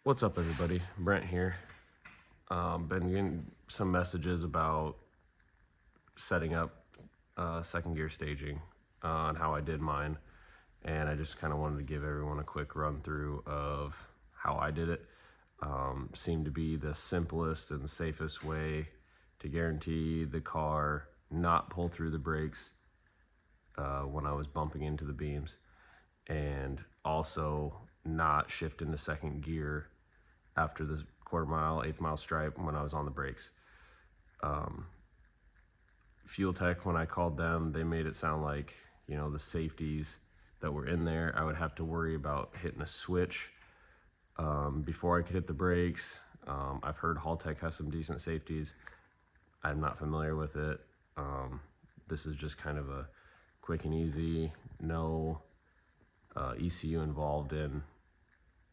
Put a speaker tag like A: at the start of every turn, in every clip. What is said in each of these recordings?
A: What's up, everybody? Brent here. Been getting some messages about setting up second gear staging on how I did mine, and I just kind of wanted to give everyone a quick run through of how I did it. Seemed to be the simplest and safest way to guarantee the car not pull through the brakes when I was bumping into the beams, and also not shift into second gear after the quarter mile, eighth mile stripe when I was on the brakes. Fuel Tech, when I called them, they made it sound like, you know, the safeties that were in there, I would have to worry about hitting a switch before I could hit the brakes. I've heard Haltech has some decent safeties. I'm not familiar with it. This is just kind of a quick and easy, no ECU involved in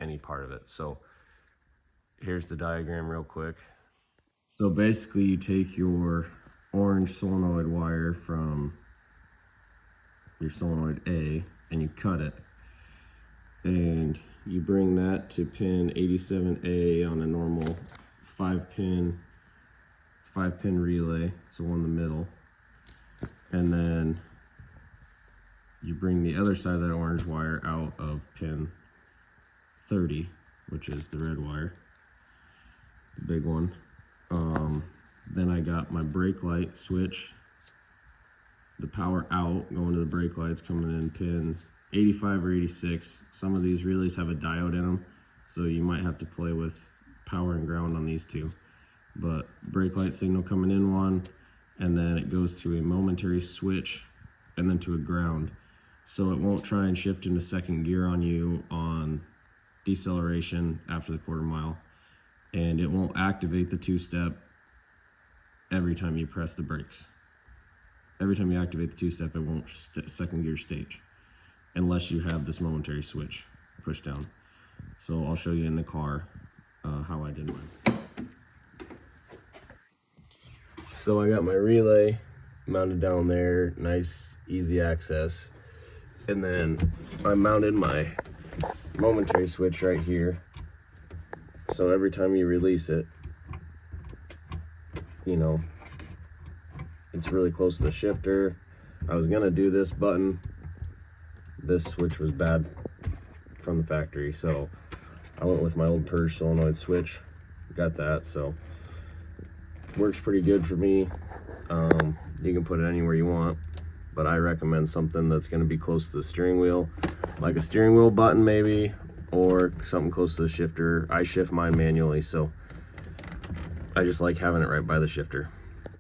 A: any part of it. So here's the diagram real quick. So basically you take your orange solenoid wire from your solenoid A and you cut it, and you bring that to pin 87A on a normal 5-pin relay, so one in the middle, and then you bring the other side of that orange wire out of pin 30, which is the red wire, the big one. Then I got my brake light switch, the power out going to the brake lights coming in pin 85 or 86. Some of these relays have a diode in them, so you might have to play with power and ground on these two. But brake light signal coming in one, and then it goes to a momentary switch and then to a ground. So it won't try and shift into second gear on you on deceleration after the quarter mile, and it won't activate the two-step every time you press the brakes. Every time you activate the two-step, it won't second gear stage unless you have this momentary switch pushed down. So I'll show you in the car how I did mine. So I got my relay mounted down there, nice easy access, and then I mounted my momentary switch right here. So every time you release it, you know, it's really close to the shifter. I was gonna do this button. This switch was bad from the factory, so I went with my old purge solenoid switch. Got that, so works pretty good for me. You can put it anywhere you want, but I recommend something that's gonna be close to the steering wheel, like a steering wheel button maybe, or something close to the shifter. I shift mine manually, so I just like having it right by the shifter.